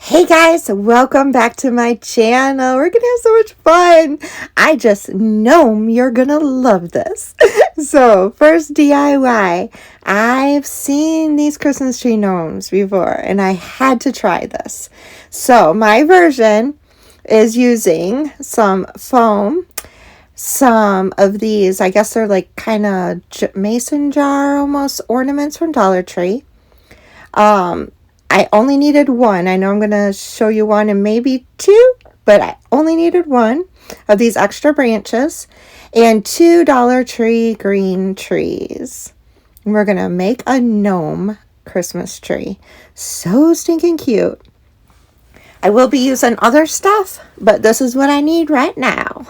Hey guys, welcome back to my channel. We're gonna have so much fun. I just know you're gonna love this. So, first DIY. I've seen these Christmas tree gnomes before and I had to try this. So, my version is using some foam, some of these, I guess they're like kind of mason jar almost ornaments from Dollar Tree. I only needed one. I know I'm going to show you one and maybe two, but I only needed one of these extra branches and two Dollar Tree green trees. And we're going to make a gnome Christmas tree. So stinking cute. I will be using other stuff, but this is what I need right now.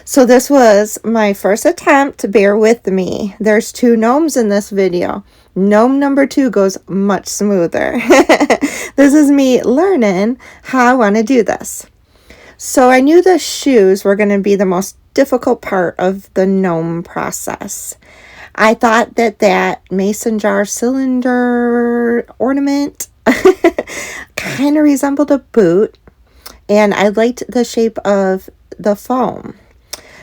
So this was my first attempt. Bear with me. There's two gnomes in this video. Gnome number 2 goes much smoother. This is me learning how I want to do this. So I knew the shoes were going to be the most difficult part of the gnome process. I thought that mason jar cylinder ornament kind of resembled a boot, and I liked the shape of the foam.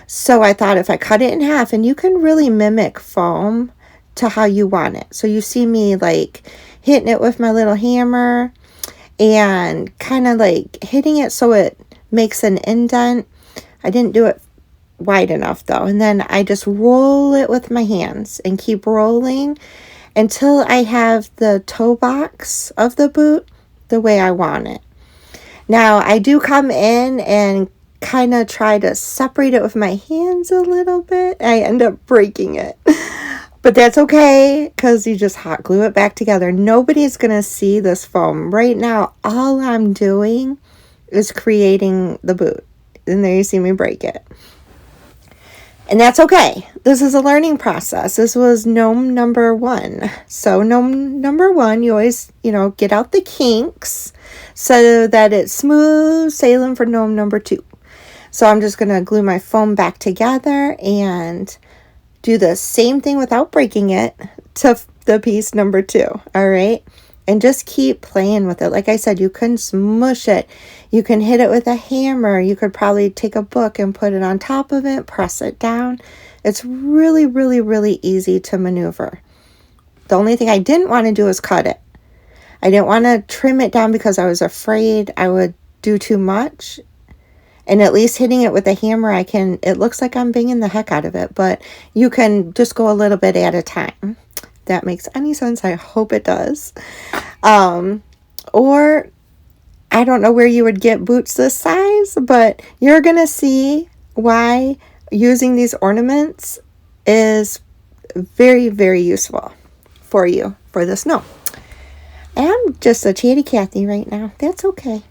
So I thought if I cut it in half, and you can really mimic foam to how you want it. So you see me like hitting it with my little hammer and kind of like hitting it so it makes an indent. I didn't do it wide enough though. And then I just roll it with my hands and keep rolling until I have the toe box of the boot the way I want it. Now I do come in and kind of try to separate it with my hands a little bit. I end up breaking it. But that's okay, because you just hot glue it back together. Nobody's going to see this foam. Right now, all I'm doing is creating the boot. And there you see me break it. And that's okay. This is a learning process. This was gnome number 1. So gnome number 1, you always, get out the kinks so that it's smooth sailing for gnome number 2. So I'm just going to glue my foam back together and do the same thing without breaking it to the piece number 2, all right? And just keep playing with it. Like I said, you can smush it. You can hit it with a hammer. You could probably take a book and put it on top of it, press it down. It's really, really, really easy to maneuver. The only thing I didn't want to do is cut it. I didn't want to trim it down because I was afraid I would do too much. And at least hitting it with a hammer, it looks like I'm banging the heck out of it, but you can just go a little bit at a time. If that makes any sense. I hope it does. Or I don't know where you would get boots this size, but you're going to see why using these ornaments is very, very useful for you for this gnome. I'm just a chatty Cathy right now. That's okay.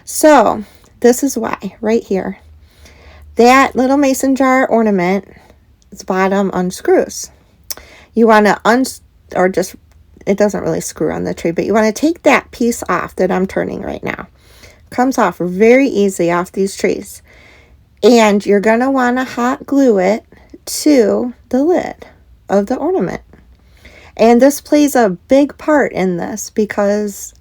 So this is why, right here. That little mason jar ornament, its bottom unscrews. You want to it doesn't really screw on the tree, but you want to take that piece off that I'm turning right now. Comes off very easy off these trees. And you're going to want to hot glue it to the lid of the ornament. And this plays a big part in this because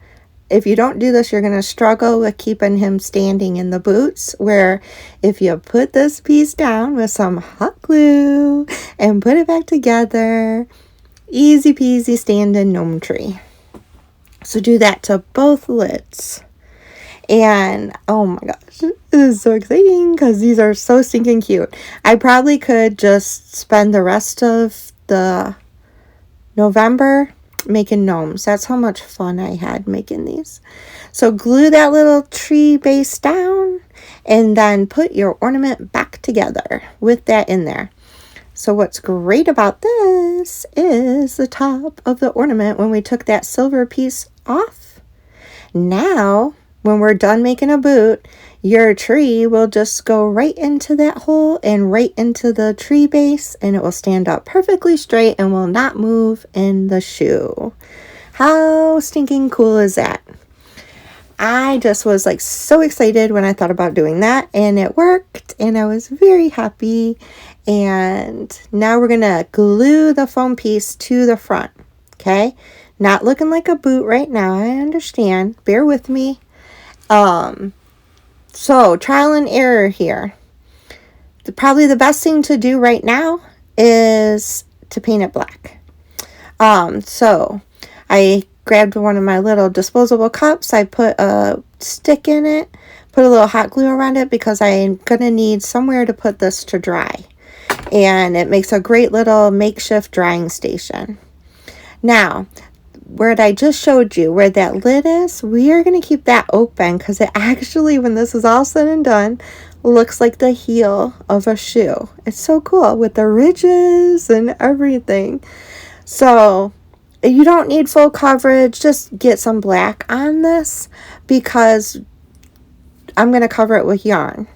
if you don't do this, you're going to struggle with keeping him standing in the boots, where if you put this piece down with some hot glue and put it back together, easy peasy standing gnome tree. So do that to both lids. And oh my gosh, this is so exciting because these are so stinking cute. I probably could just spend the rest of the November making gnomes. That's how much fun I had making these. So glue that little tree base down and then put your ornament back together with that in there. So what's great about this is the top of the ornament when we took that silver piece off. Now, when we're done making a boot, your tree will just go right into that hole and right into the tree base, and it will stand up perfectly straight and will not move in the shoe. How stinking cool is that? I just was like so excited when I thought about doing that, and it worked, and I was very happy. And now we're gonna glue the foam piece to the front. Okay, not looking like a boot right now, I understand, bear with me. So trial and error here. Probably the best thing to do right now is to paint it black. So I grabbed one of my little disposable cups. I put a stick in it, put a little hot glue around it because I'm going to need somewhere to put this to dry. And it makes a great little makeshift drying station. Now, where I just showed you, where that lid is, we are going to keep that open because it actually, when this is all said and done, looks like the heel of a shoe. It's so cool with the ridges and everything. So you don't need full coverage. Just get some black on this because I'm going to cover it with yarn.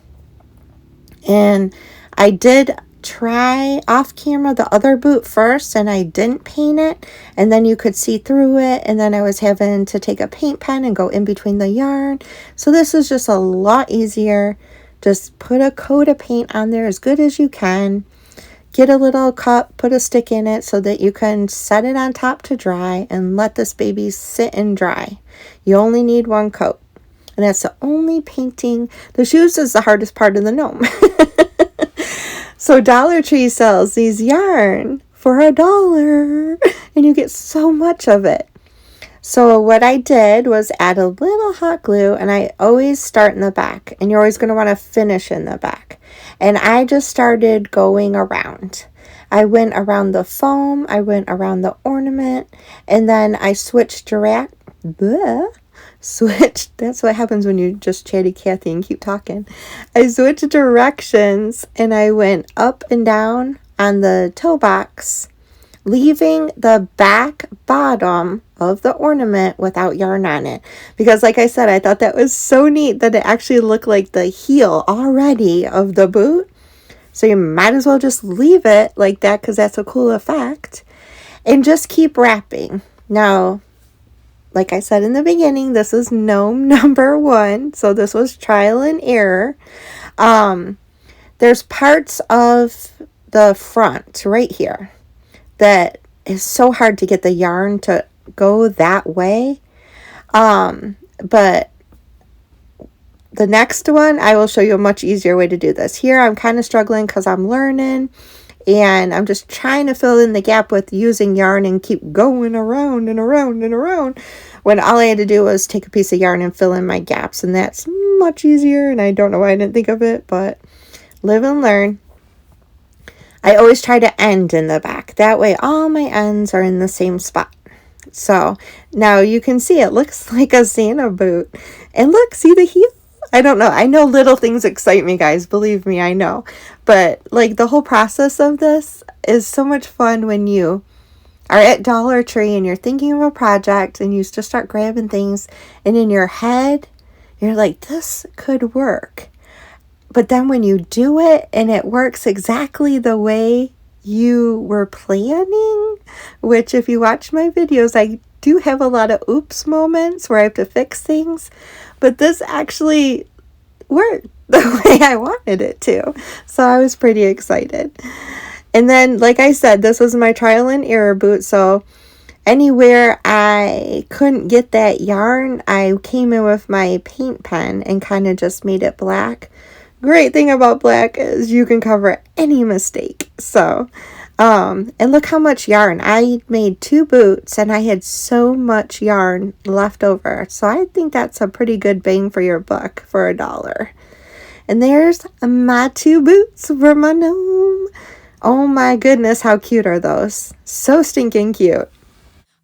And I did try off camera the other boot first and I didn't paint it, and then you could see through it, and then I was having to take a paint pen and go in between the yarn. So this is just a lot easier. Just put a coat of paint on there as good as you can. Get a little cup, put a stick in it so that you can set it on top to dry and let this baby sit and dry. You only need one coat. And that's the only painting. The shoes is the hardest part of the gnome. So Dollar Tree sells these yarn for $1 and you get so much of it. So what I did was add a little hot glue, and I always start in the back, and you're always going to want to finish in the back. And I just started going around. I went around the foam, I went around the ornament, and then I switched that's what happens when you just chatty Cathy and keep talking. I switched directions and I went up and down on the toe box, leaving the back bottom of the ornament without yarn on it. Because like I said, I thought that was so neat that it actually looked like the heel already of the boot. So you might as well just leave it like that because that's a cool effect. And just keep wrapping. Now, like I said in the beginning, this is gnome number 1. So this was trial and error. There's parts of the front right here that is so hard to get the yarn to go that way. But the next one, I will show you a much easier way to do this. Here, I'm kind of struggling because I'm learning. And I'm just trying to fill in the gap with using yarn and keep going around and around and around, when all I had to do was take a piece of yarn and fill in my gaps. And that's much easier. And I don't know why I didn't think of it, but live and learn. I always try to end in the back. That way all my ends are in the same spot. So now you can see it looks like a Santa boot. And look, see the heel? I don't know. I know little things excite me, guys. Believe me, I know. But like the whole process of this is so much fun when you are at Dollar Tree and you're thinking of a project and you just start grabbing things, and in your head, you're like, this could work. But then when you do it and it works exactly the way you were planning, which if you watch my videos, I do have a lot of oops moments where I have to fix things, but this actually worked the way I wanted it to. So I was pretty excited. And then, like I said, this was my trial and error boot. So anywhere I couldn't get that yarn, I came in with my paint pen and kind of just made it black. Great thing about black is you can cover any mistake. So, and look how much yarn. I made 2 boots and I had so much yarn left over. So I think that's a pretty good bang for your buck for $1. And there's my 2 boots for my gnome. Oh my goodness, how cute are those? So stinking cute.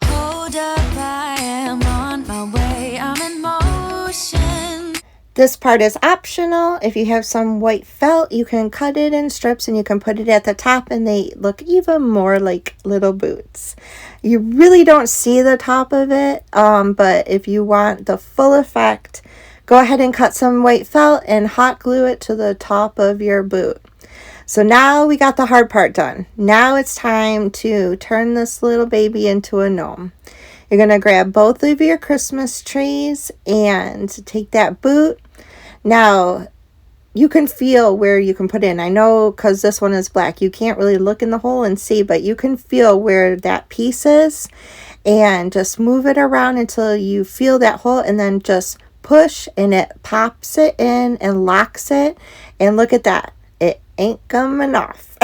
Hold up, I am on my way. I'm in motion. This part is optional. If you have some white felt, you can cut it in strips and you can put it at the top and they look even more like little boots. You really don't see the top of it, but if you want the full effect, go ahead and cut some white felt and hot glue it to the top of your boot. So now we got the hard part done. Now it's time to turn this little baby into a gnome. You're going to grab both of your Christmas trees and take that boot. Now, you can feel where you can put in. I know because this one is black, you can't really look in the hole and see, but you can feel where that piece is and just move it around until you feel that hole and then just push and it pops it in and locks it. And look at that. It ain't coming off.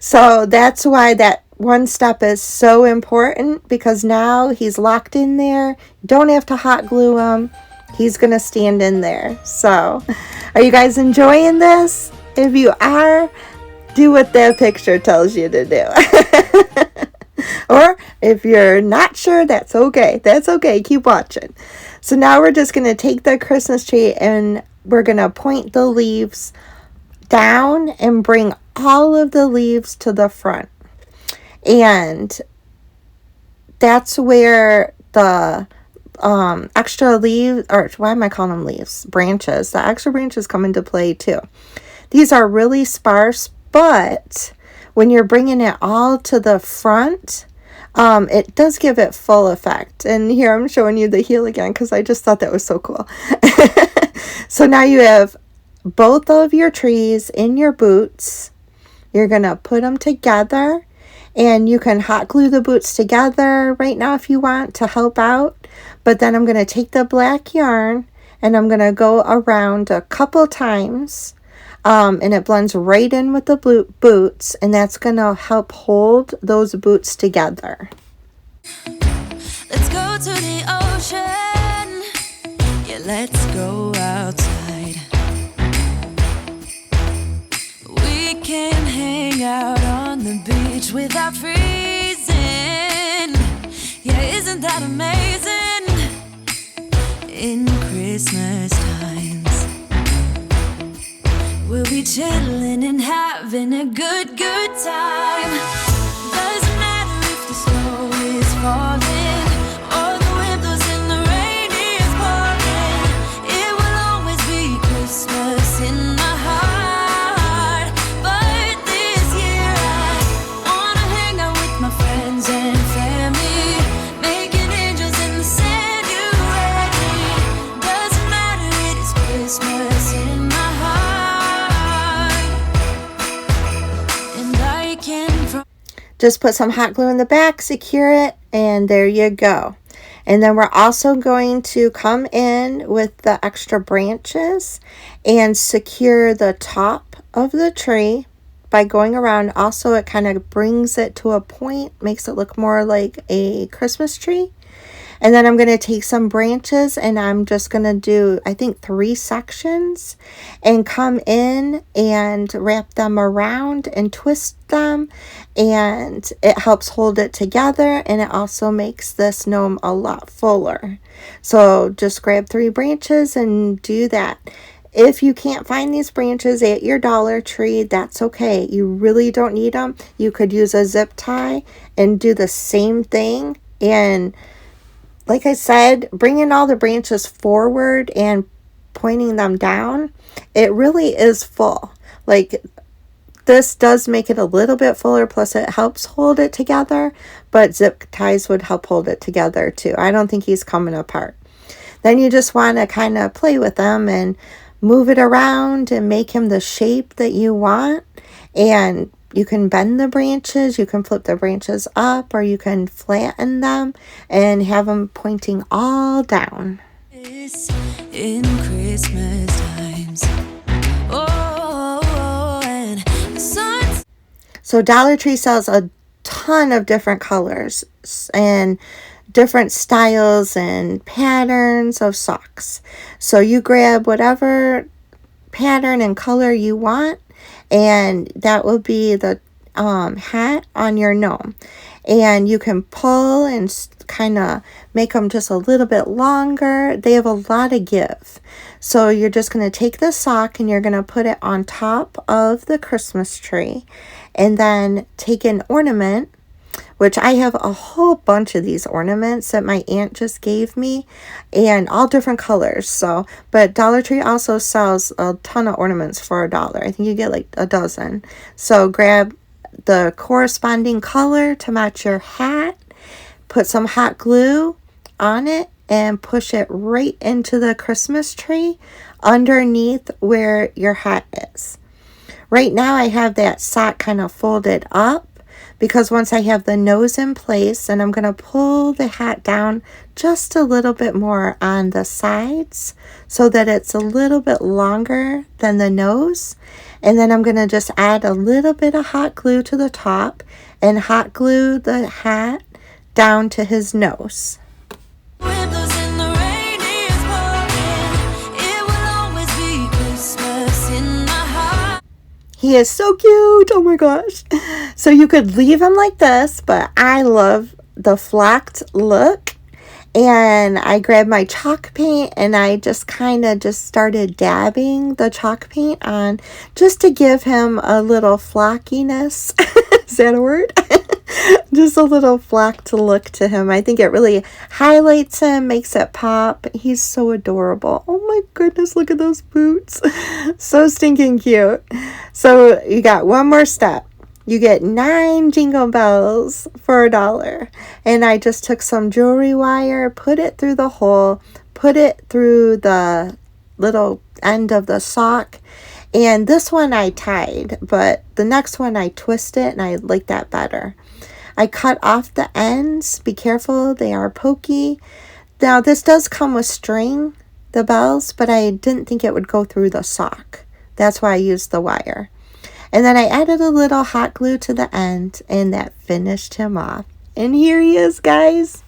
So that's why that one step is so important, because now he's locked in there. Don't have to hot glue him. He's going to stand in there. So are you guys enjoying this? If you are, do what the picture tells you to do. Or if you're not sure, that's okay. That's okay. Keep watching. So now we're just going to take the Christmas tree and we're going to point the leaves down and bring all of the leaves to the front. And that's where the extra leaves, or why am I calling them leaves? Branches. The extra branches come into play too. These are really sparse, but when you're bringing it all to the front, it does give it full effect. And here I'm showing you the heel again because I just thought that was so cool. So now you have both of your trees in your boots. You're going to put them together, and you can hot glue the boots together right now if you want to help out. But then I'm going to take the black yarn and I'm going to go around a couple times, and it blends right in with the boots, and that's going to help hold those boots together. Let's go to the ocean. Yeah, let's go outside. We can hang out on the beach without freezing. Yeah, isn't that amazing? In Christmas times, we'll be chilling and having a good time. Doesn't matter if the snow is falling or the wind blows and the rain is pouring. It will always be Christmas in my heart. But this year I wanna hang out with my friends and family, making angels in the sand. You ready? Doesn't matter, it is Christmas in my heart. And I can Just put some hot glue in the back, secure it, and there you go. And then we're also going to come in with the extra branches and secure the top of the tree by going around. Also, it kind of brings it to a point, makes it look more like a Christmas tree. And then I'm going to take some branches and I'm just going to do, I think, 3 sections and come in and wrap them around and twist them. And it helps hold it together, and it also makes this gnome a lot fuller. So just grab 3 branches and do that. If you can't find these branches at your Dollar Tree, that's okay. You really don't need them. You could use a zip tie and do the same thing. And like I said, bringing all the branches forward and pointing them down, it really is full. Like, this does make it a little bit fuller, plus it helps hold it together, but zip ties would help hold it together too. I don't think he's coming apart. Then you just want to kind of play with them and move it around and make him the shape that you want. And you can bend the branches, you can flip the branches up, or you can flatten them and have them pointing all down. In Christmas times. Oh, and the sun's... So Dollar Tree sells a ton of different colors and different styles and patterns of socks. So you grab whatever pattern and color you want, and that will be the hat on your gnome. And you can pull and kind of make them just a little bit longer. They have a lot of give. So you're just going to take the sock and you're going to put it on top of the Christmas tree, and then take an ornament, which I have a whole bunch of these ornaments that my aunt just gave me, and all different colors. So, but Dollar Tree also sells a ton of ornaments for $1. I think you get like a dozen. So grab the corresponding color to match your hat, put some hot glue on it, and push it right into the Christmas tree underneath where your hat is. Right now I have that sock kind of folded up, because once I have the nose in place, and I'm going to pull the hat down just a little bit more on the sides so that it's a little bit longer than the nose. And then I'm going to just add a little bit of hot glue to the top and hot glue the hat down to his nose. Windows and the rain is pouring. It will always be Christmas in my heart. He is so cute. Oh my gosh. So you could leave him like this, but I love the flocked look. And I grabbed my chalk paint and I just kind of just started dabbing the chalk paint on just to give him a little flockiness. Is that a word? Just a little flocked look to him. I think it really highlights him, makes it pop. He's so adorable. Oh my goodness, look at those boots. So stinking cute. So you got one more step. You get 9 jingle bells for $1. And I just took some jewelry wire, put it through the hole, put it through the little end of the sock. And this one I tied, but the next one I twist it and I like that better. I cut off the ends. Be careful, they are pokey. Now this does come with string, the bells, but I didn't think it would go through the sock. That's why I used the wire. And then I added a little hot glue to the end, and that finished him off. And here he is, guys.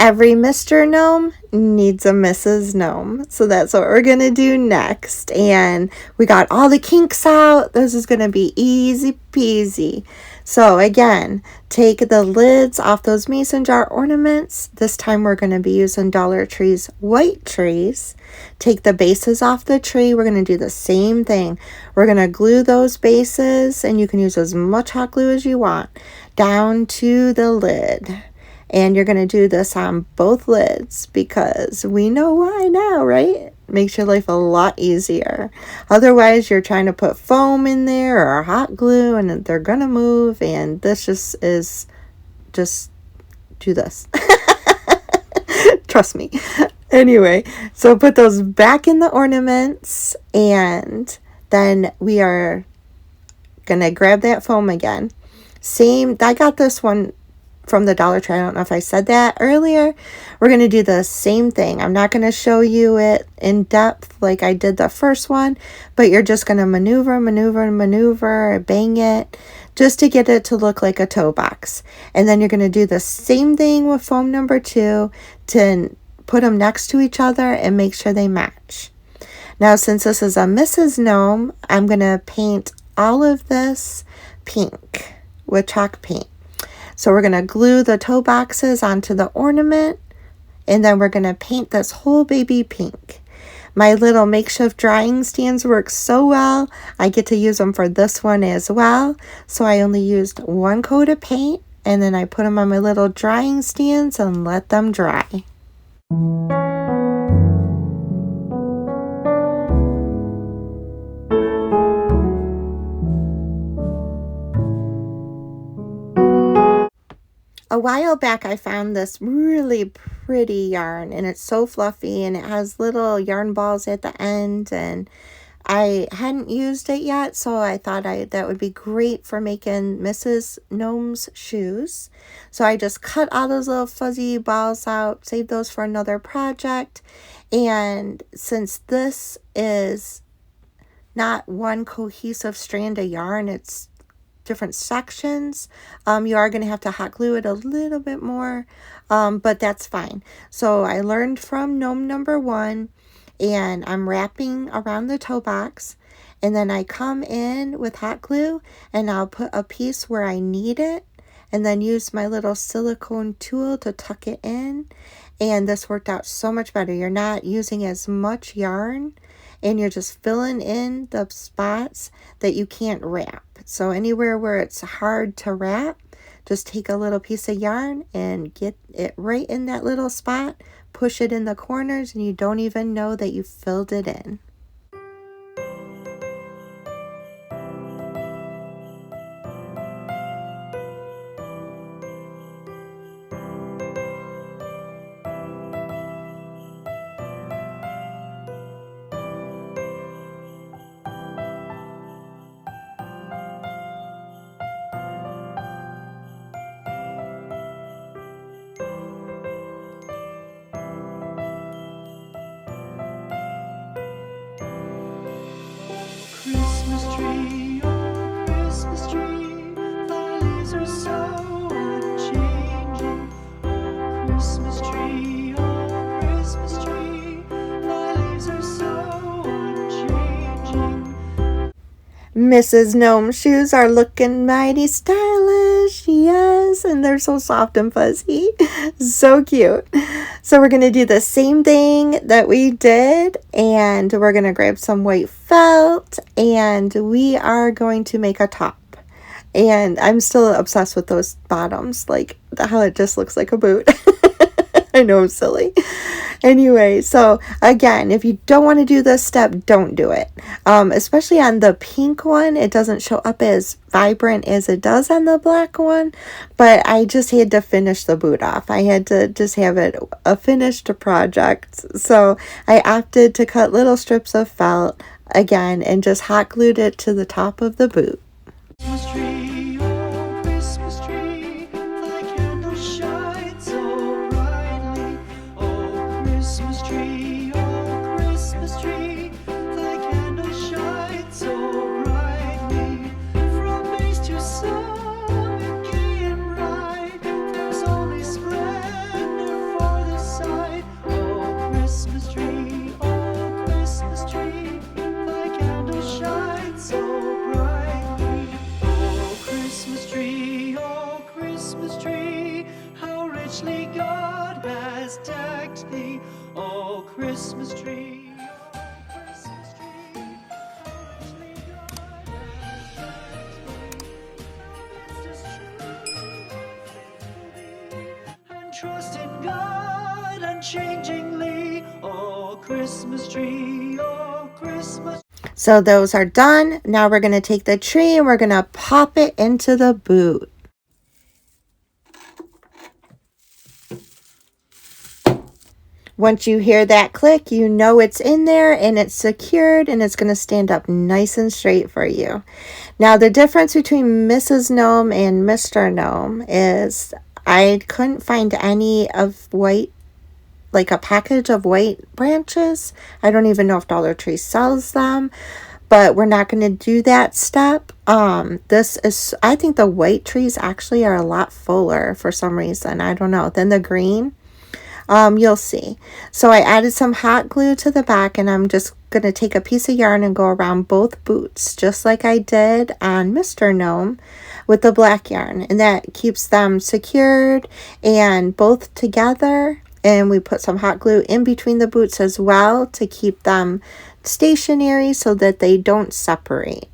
Every Mr. Gnome needs a Mrs. Gnome. So that's what we're going to do next. And we got all the kinks out. This is going to be easy peasy. So again, take the lids off those mason jar ornaments. This time we're going to be using Dollar Tree's white trees. Take the bases off the tree. We're going to do the same thing. We're going to glue those bases, and you can use as much hot glue as you want, down to the lid. And you're going to do this on both lids because we know why now, right? Makes your life a lot easier. Otherwise, you're trying to put foam in there or hot glue and they're going to move. And this just do this. Trust me. Anyway, so put those back in the ornaments, and then we are going to grab that foam again. Same, I got this one from the Dollar Tree. I don't know if I said that earlier. We're going to do the same thing. I'm not going to show you it in depth like I did the first one, but you're just going to maneuver, bang it, just to get it to look like a toe box. And then you're going to do the same thing with foam number 2 to put them next to each other and make sure they match. Now, since this is a Mrs. Gnome, I'm going to paint all of this pink with chalk paint. So we're going to glue the toe boxes onto the ornament, and then we're going to paint this whole baby pink. My little makeshift drying stands work so well. I get to use them for this one as well. So I only used 1 coat of paint, and then I put them on my little drying stands and let them dry. A while back, I found this really pretty yarn, and it's so fluffy, and it has little yarn balls at the end, and I hadn't used it yet, so I thought that would be great for making Mrs. Gnome's shoes. So I just cut all those little fuzzy balls out, saved those for another project, and since this is not one cohesive strand of yarn, it's different sections, you are going to have to hot glue it a little bit more, but that's fine. So I learned from Gnome number 1, and I'm wrapping around the toe box, and then I come in with hot glue and I'll put a piece where I need it and then use my little silicone tool to tuck it in. And this worked out so much better. You're not using as much yarn and you're just filling in the spots that you can't wrap. So anywhere where it's hard to wrap, just take a little piece of yarn and get it right in that little spot, push it in the corners, and you don't even know that you filled it in. Christmas tree, oh Christmas tree, thy leaves are so unchanging. Oh Christmas tree, thy leaves are so unchanging. Mrs. Gnome shoes are looking mighty stylish, yes, and they're so soft and fuzzy. So cute. So we're going to do the same thing that we did, and we're going to grab some white felt, and we are going to make a top. And I'm still obsessed with those bottoms, like how it just looks like a boot. I know I'm silly. Anyway, so again, if you don't want to do this step, don't do it. Especially on the pink one, it doesn't show up as vibrant as it does on the black one. But I just had to finish the boot off. I had to just have it a finished project. So I opted to cut little strips of felt again and just hot glued it to the top of the boot. Christmas tree, oh Christmas tree, thy candles shine so brightly. Oh Christmas tree, thy candles shine so brightly. From base to summit, gay and bright, there's only splendor for the sight. Oh Christmas tree, thy candles shine so brightly. Oh Christmas tree, how richly God has decked thee. Oh Christmas tree, how richly God has decked thee. Thou bidst us true and faithfully, and trust in God unchangingly. Oh Christmas tree, oh Christmas. So those are done. Now we're going to take the tree and we're going to pop it into the boot. Once you hear that click, you know it's in there and it's secured and it's going to stand up nice and straight for you. Now the difference between Mrs. Gnome and Mr. Gnome is I couldn't find any of white, like a package of white branches. I don't even know if Dollar Tree sells them, but we're not going to do that step. I think the white trees actually are a lot fuller for some reason. I don't know, than the green. You'll see. So I added some hot glue to the back, and I'm just going to take a piece of yarn and go around both boots, just like I did on Mr. Gnome with the black yarn. And that keeps them secured and both together. And we put some hot glue in between the boots as well to keep them stationary so that they don't separate.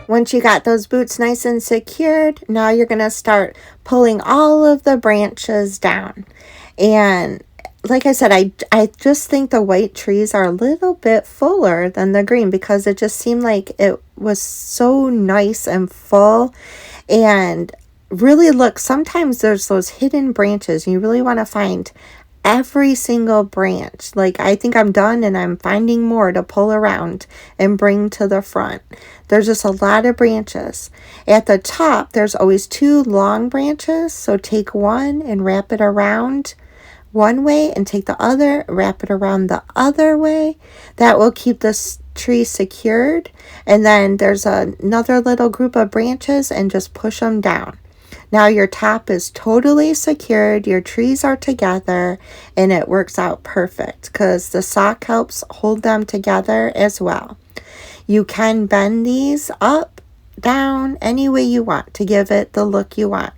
Once you got those boots nice and secured, now you're going to start pulling all of the branches down. And like I said, I just think the white trees are a little bit fuller than the green because it just seemed like it was so nice and full. And really look, sometimes there's those hidden branches. You really want to find every single branch. Like, I think I'm done and I'm finding more to pull around and bring to the front. There's just a lot of branches. At the top, there's always 2 long branches. So take one and wrap it around one way and take the other, wrap it around the other way. That will keep this tree secured. And then there's another little group of branches and just push them down. Now your top is totally secured, your trees are together, and it works out perfect because the sock helps hold them together as well. You can bend these up, down, any way you want to give it the look you want.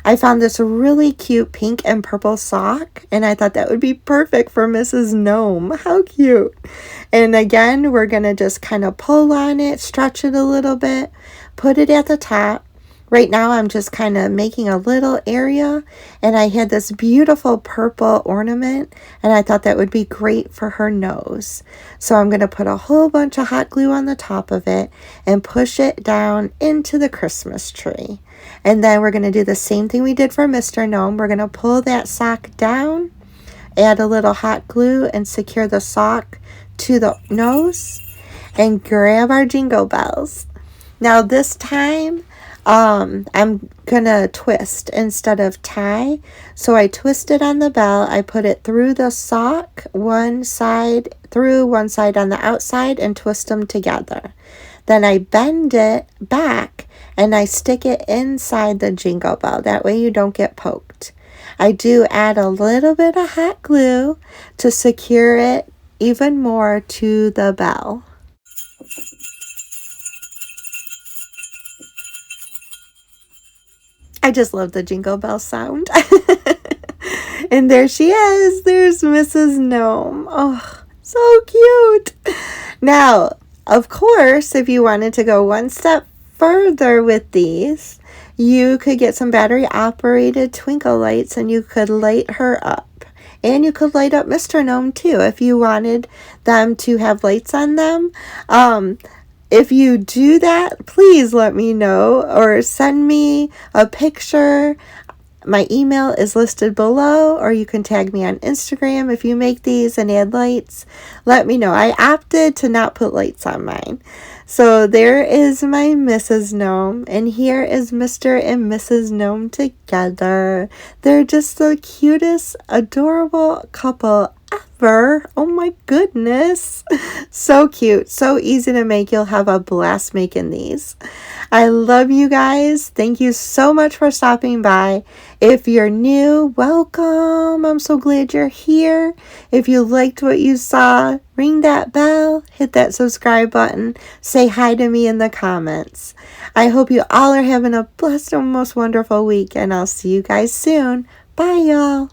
I found this really cute pink and purple sock, and I thought that would be perfect for Mrs. Gnome. How cute. And again, we're going to just kind of pull on it, stretch it a little bit, put it at the top. Right now, I'm just kind of making a little area, and I had this beautiful purple ornament, and I thought that would be great for her nose. So I'm going to put a whole bunch of hot glue on the top of it and push it down into the Christmas tree. And then we're going to do the same thing we did for Mr. Gnome. We're going to pull that sock down, add a little hot glue, and secure the sock to the nose, and grab our jingle bells. Now this time, I'm gonna twist instead of tie. So I twist it on the bell. I put it through the sock, one side through, one side on the outside, and twist them together. Then I bend it back and I stick it inside the jingle bell. That way you don't get poked. I do add a little bit of hot glue to secure it even more to the bell. I just love the jingle bell sound. And there she is. There's Mrs. Gnome. Oh, so cute. Now, of course, if you wanted to go one step further with these, you could get some battery operated twinkle lights and you could light her up. And you could light up Mr. Gnome too if you wanted them to have lights on them. If you do that, please let me know or send me a picture. My email is listed below, or you can tag me on Instagram if you make these and add lights. Let me know. I opted to not put lights on mine. So there is my Mrs. Gnome, and here is Mr. and Mrs. Gnome together. They're just the cutest, adorable couple ever. Oh my goodness. So cute. So easy to make. You'll have a blast making these. I love you guys. Thank you so much for stopping by. If you're new, welcome. I'm so glad you're here. If you liked what you saw, ring that bell, hit that subscribe button, say hi to me in the comments. I hope you all are having a blessed and most wonderful week, and I'll see you guys soon. Bye, y'all.